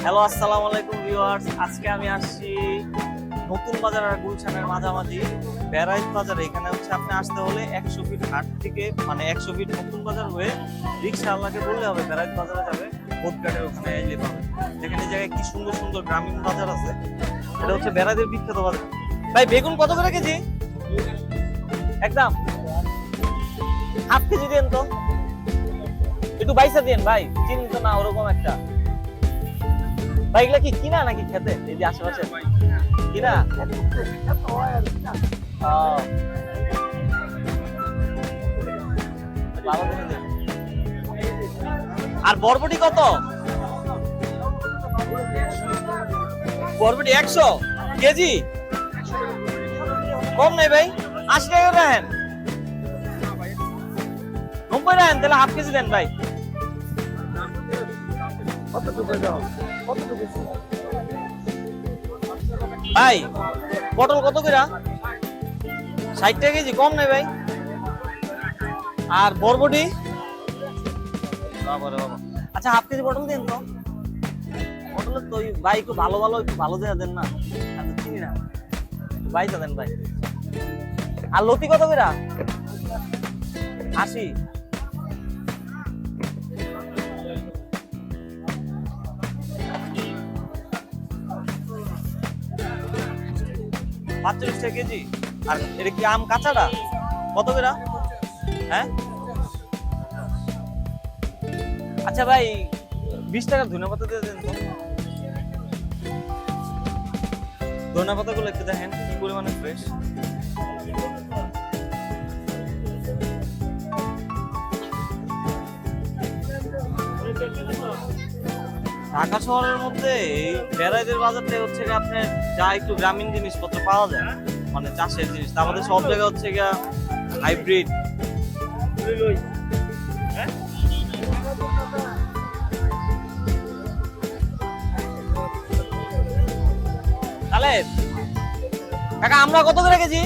Hello, আসসালামু আলাইকুম viewers. আজকে আমি আসছি নতুন বাজার আর গুলশানের মাঝামাঝি বেড়াইত বাজারে। এখানে হচ্ছে আপনি আসতে হলে 100 ফিট হাট থেকে, মানে 100 ফিট নতুন বাজার হয়ে রিক্সাওয়ালাকে বললে হবে বেড়াইত বাজারে যাবে, বোটঘাটের ওখানে এলে পাবে। দেখেন এই জায়গায় কি সুন্দর সুন্দর গ্রামীণ বাজার আছে। এটা হচ্ছে বেড়াইতের বিখ্যাত বাজার। ভাই বেগুন কত করে কেজি? একদম হাফ কেজি দেন তো, একটু বাইসা দেন ভাই, চিনি তো না ওরকম একটা। ভাই এগুলা কি কিনা নাকি খেতে? এই যে আশেপাশে কিনা। ভালো দেখে দেন। আর বরবটি কত? বরবটি 100 কেজি। কম নেই ভাই, 80 টাকা রাখেন, 90 রাখেন, তাহলে হাফ কেজি দেন ভাই। ভাই পটল কত করে? 60 টাকা কেজি, কম নেই ভাই। আর বরবটি? বাবারে বাবা। আচ্ছা হাফ কেজি পটল দিন তো। পটলের তো ভাই একটু ভালো দেয়া দেন না, আমি তো চিনি না। ভাইটা দেন ভাই। আর লতি কত করে? 80। $45 টাকা কেজি। আর এটা কি আম কাঁচাটা কত করে? হ্যাঁ আচ্ছা ভাই 20 টাকা ধনেপাতা দিয়ে দেন তো। ধনেপাতা গুলো একটু দেখেন কি পরিমাণে ফ্রেশ। ঢাকা শহরের মধ্যে এই বেড়াইদের বাজারটা হচ্ছে আপনার যা একটু গ্রামীণ জিনিসপত্র পাওয়া যায়, মানে চাষের জিনিস। আমাদের সব জায়গায় হচ্ছে গিয়া হাইব্রিড। তাহলে কাকা আমরা কত করে কেজি?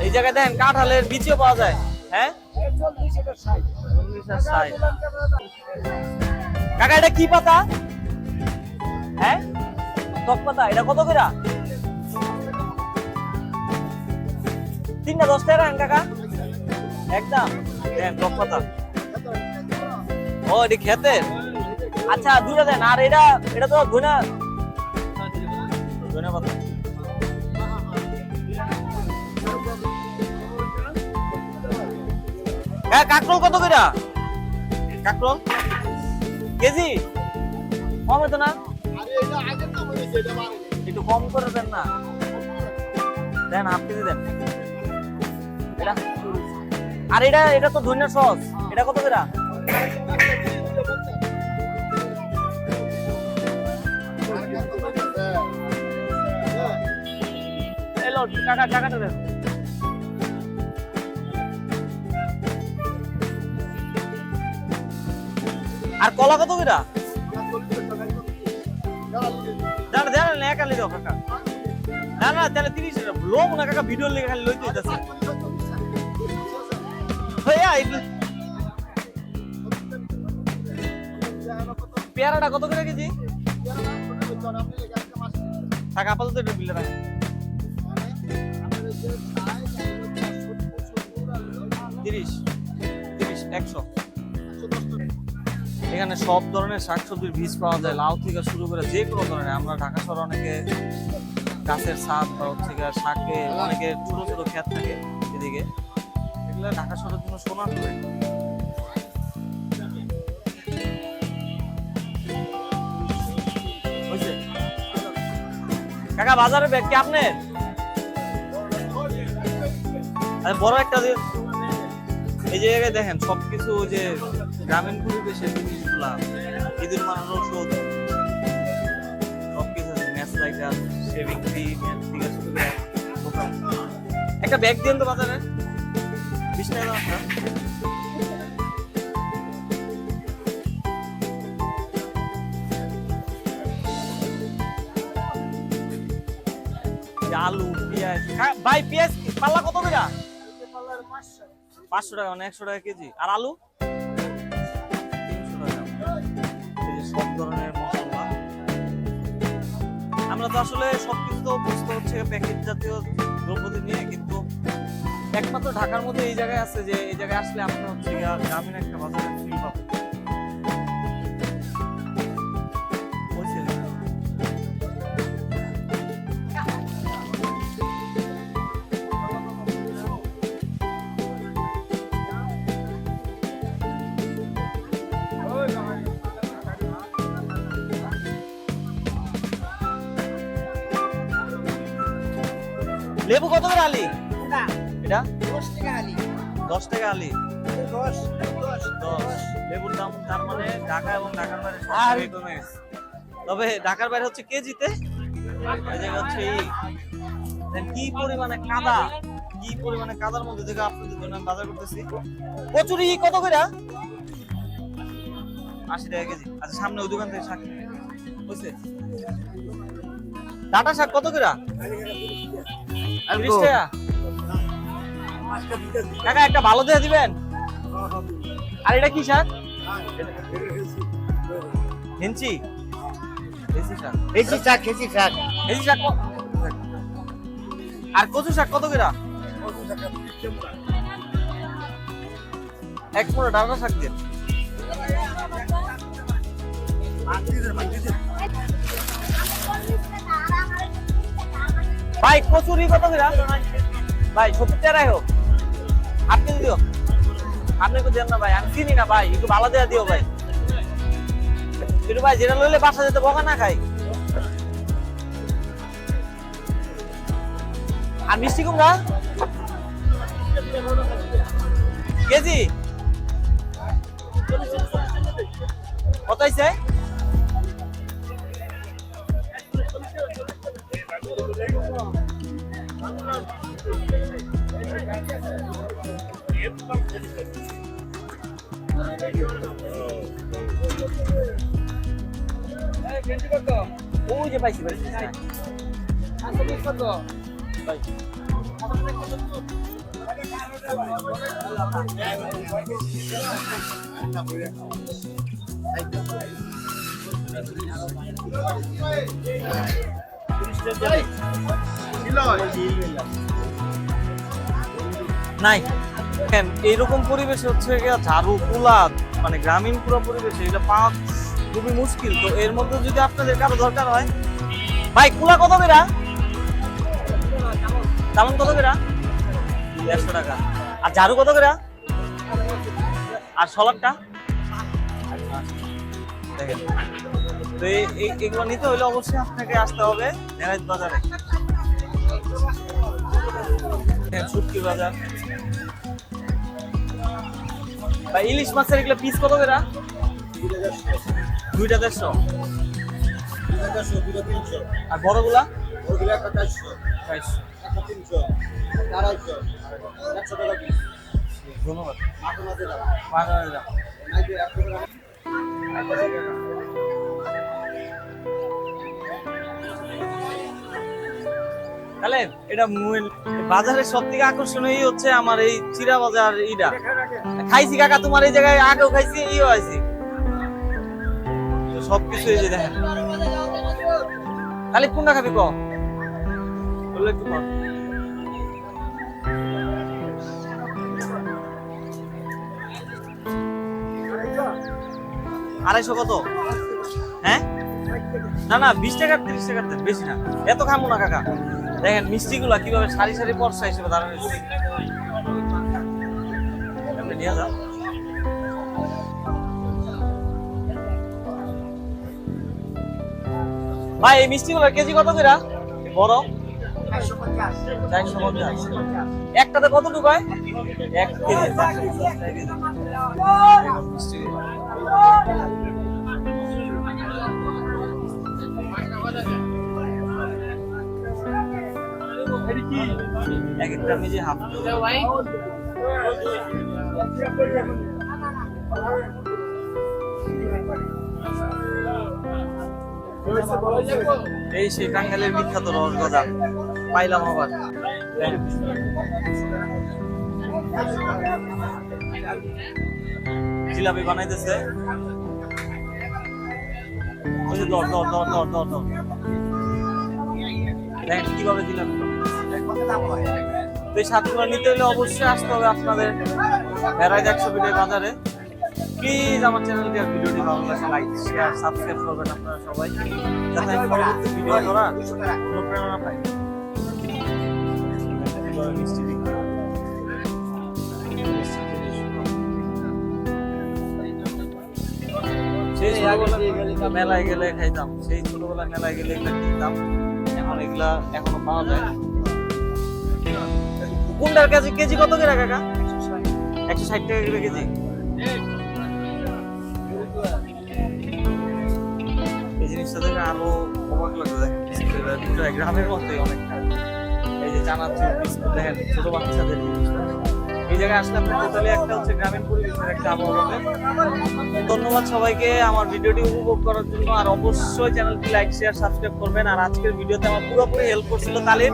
এই জায়গায় দেখেন কাঁঠালের বীজও পাওয়া যায়। হ্যাঁ কাকা এটা কি পাতা? হ্যাঁ টক পাতা। এটা কত করে? 3টা 10 টাকা রাখেন কাকা, একদম দেন টক পাতা। ও এটি খেতের। আচ্ছা 2টা দেন। আর এটা তো ধনে পাতা। হ্যাঁ কাঁকরোল কত করে? কাঁকরোল কেজি কম হতো না? একটু কম করে দেন না, দেন হাফ কেজি দেন। আর এটা তো ধনিয়া সস, এটা কত করে? এলো টাকাটা দেন। আর কলা কত করে? জানেন একালি দাও কাকা। না না তাহলে 30 টাকা লোক না কাকা, ভিডিও লিখে খালি লইতে হইতাছে। পেয়ারাটা কত করে কেজি? টাকা আপাতত একটু বিলে রাখেন। 30 100। এখানে সব ধরনের শাকসবজির বীজ পাওয়া যায়, লাউ থেকে শুরু করে যে কোনো ধরনের। আমরা ঢাকা শহরে অনেকে গাছের ছাদ বা হচ্ছে শাকে অনেকে ছোট ছোট ক্ষেত থাকে এদিকে, এগুলো ঢাকা শহরের জন্য সোনার হয়। কাকা বাজারে ব্যাগ কি আপনার? বড় একটা এই জায়গায় দেখেন সবকিছু যে গ্রামীণ পরিবেশের জিনিসগুলা, ঈদের মানানোর ওষুধ সবকিছু আছে। ম্যাচ লাইটার, শেভিং ক্রিম থেকে শুরু করে একটা ব্যাগ দিন তো বাজারে 20 টাকা দাম। আলু পেঁয়াজ ভাই, পেঁয়াজ পাল্লা কত করে? 500 টাকা, মানে 100 টাকা কেজি। আর আলু 300 টাকা। সব ধরনের তো আসলে সবকিছু তো বুঝতে হচ্ছে প্যাকেট জাতীয় দ্রব্যদি নিয়ে, কিন্তু একমাত্র ঢাকার মধ্যে এই জায়গায় আছে যে এই জায়গায় আসলে আপনি হচ্ছে গ্রামীণ একটা বাজারের ফিল পাবেন। বুঝছেন? লেবু কত করে আলি? এটা 10 টাকা আলি। 10 লেবুর দাম তার মানে ঢাকা এবং ঢাকার বাইরে সব থেকে কমে গেছে। তবে ঢাকার বাইরে হচ্ছে কেজিতে, এই জায়গা হচ্ছে কি পরিমাণে কাদা, কি পরিমাণে কাদার মধ্যে থেকে আপনাদের জন্য আমি বাজার করতেছি। কচুরি কত করে? 80 টাকা কেজি। আচ্ছা সামনে ওই দোকান থেকে শাক বুঝছে। ডাটা শাক কত করে? 30 টাকা। কাকা একটা ভালো দিয়ে দিবেন। আর এটা কি শাক? হেঞ্চি শাক। আর কচু শাক কত করে? এক মোড়া ডাটা শাক দিন। ভাই কচুরি কত করে? ভাই 70 টাকায় হোক। আপনি দিও, আপনি তো দেন না ভাই, আমি চিনি না ভাই, একটু ভালো দেওয়া দিও ভাই। একটু ভাই যেটা লইলে বাসা যেতে বকা না খাই। আর মিষ্টি কুমড়া কেজি কত হয়েছে? ওই যে পাইছি ভাই। নাই এইরকম পরিবেশে হচ্ছে ঝাড়ু কুলা, মানে গ্রামীণ পুরো পরিবেশে এটা পাওয়া খুবই মুশকিল। তো এর মধ্যে যদি আপনাদের কারো দরকার হয়, ভাই কুলা কত বেরা? চালন কত বেরা? 150 টাকা। আর ঝাড়ু কত বেরা? আর সলাদটা দেখেন। তো এগুলো নিতে হলে অবশ্যই আপনাকে আসতে হবে নেরাজ বাজারে, শুটকি বাজার। ভাই ইলিশ মাছের এগুলো পিস কত করে? 2টা 150। আর বড়গুলা? একটা 400, একটা 300, 250, 100 টাকা পিস। ধন্যবাদ। তাহলে এটা বাজারের সব থেকে আকর্ষণীয় হচ্ছে আমার এই চিরা বাজার। ইটা খাইছি কাকা, তোমার এই জায়গায় আগেও খাইছি, ইও আইছি, সবকিছু এই যে দেখেন। খালি কোনটা খাবি ক? বললে একটু কর। আড়াইশো কত? হ্যাঁ না না 20 টাকা 30 টাকা দেন, বেশি না। এত খামো না কাকা। দেখেন মিষ্টি গুলা কিভাবে সারি সারি পর্সা হিসেবে দাঁড়ানো হয়েছে। নিয়ে যাও। ভাই এই মিষ্টি গুলার কেজি কত করে? বড় 450। একটাতে কতটুকু হয়? 1 কেজি। এক একটা আমি যে হাফ এই সেই টাঙ্গাইলের বিখ্যাত রসগোল্লা পাইলাম আবার। জিলাপি বানাইতেছে। ওই যে দর দর দর দর দর দর দেখেন কিভাবে দিলাম। তো এই স্বাদগুলো নিতে হলে অবশ্যই আসতে হবে আপনাদের বেড়াইত 100 ফিটের বাজারে। প্লিজ আমার চ্যানেলটি আর ভিডিওটি ভালো লাগলে লাইক শেয়ার সাবস্ক্রাইব করবেন আপনারা সবাই, যাতে আমি পরবর্তী ভিডিও করার অনুপ্রেরণা পাই। মিষ্টি বিক্রি। সেই ছোটবেলায় মেলায় গেলে খাইতাম, সেই ছোটবেলায় মেলায় গেলে এগুলা কিনতাম, এখন এগুলা এখনো পাওয়া যায়। কোনটার কেজি কেজি কত করে কাকা? 160 টাকা করে কেজি। এই জিনিসটা দেখে আরো অবাক লাগছে, দেখেন বিস্কুটের গ্রামের মতোই অনেকটা। এই যে চানাচুর বিস্কুট দেখেন ছোট বাচ্চাদের জিনিসটা। এই জায়গায় আসলে আপনার টোটালি একটা হচ্ছে গ্রামীণ পরিবেশের একটা আবহাওয়া পাবেন। ধন্যবাদ সবাইকে আমার ভিডিওটি উপভোগ করার জন্য। আর অবশ্যই চ্যানেলটি লাইক শেয়ার সাবস্ক্রাইব করবেন। আর আজকের ভিডিওতে আমার পুরোপুরি হেল্প করছিল তালিম,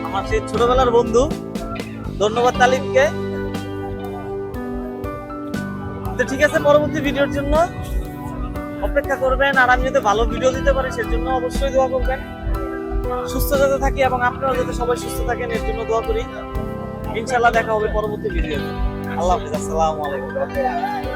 আমার সেই ছোটবেলার বন্ধু। ধন্যবাদ তালিমকে। তো ঠিক আছে, পরবর্তী ভিডিওর জন্য অপেক্ষা করবেন। আর আমি যাতে ভালো ভিডিও দিতে পারি সেজন্য অবশ্যই দোয়া করবেন। সুস্থ যাতে থাকি এবং আপনারা যাতে সবাই সুস্থ থাকেন এর জন্য দোয়া করি। ইনশাআল্লাহ দেখা হবে পরবর্তী ভিডিওতে। আল্লাহ হাফেজ, আসসালামু আলাইকুম।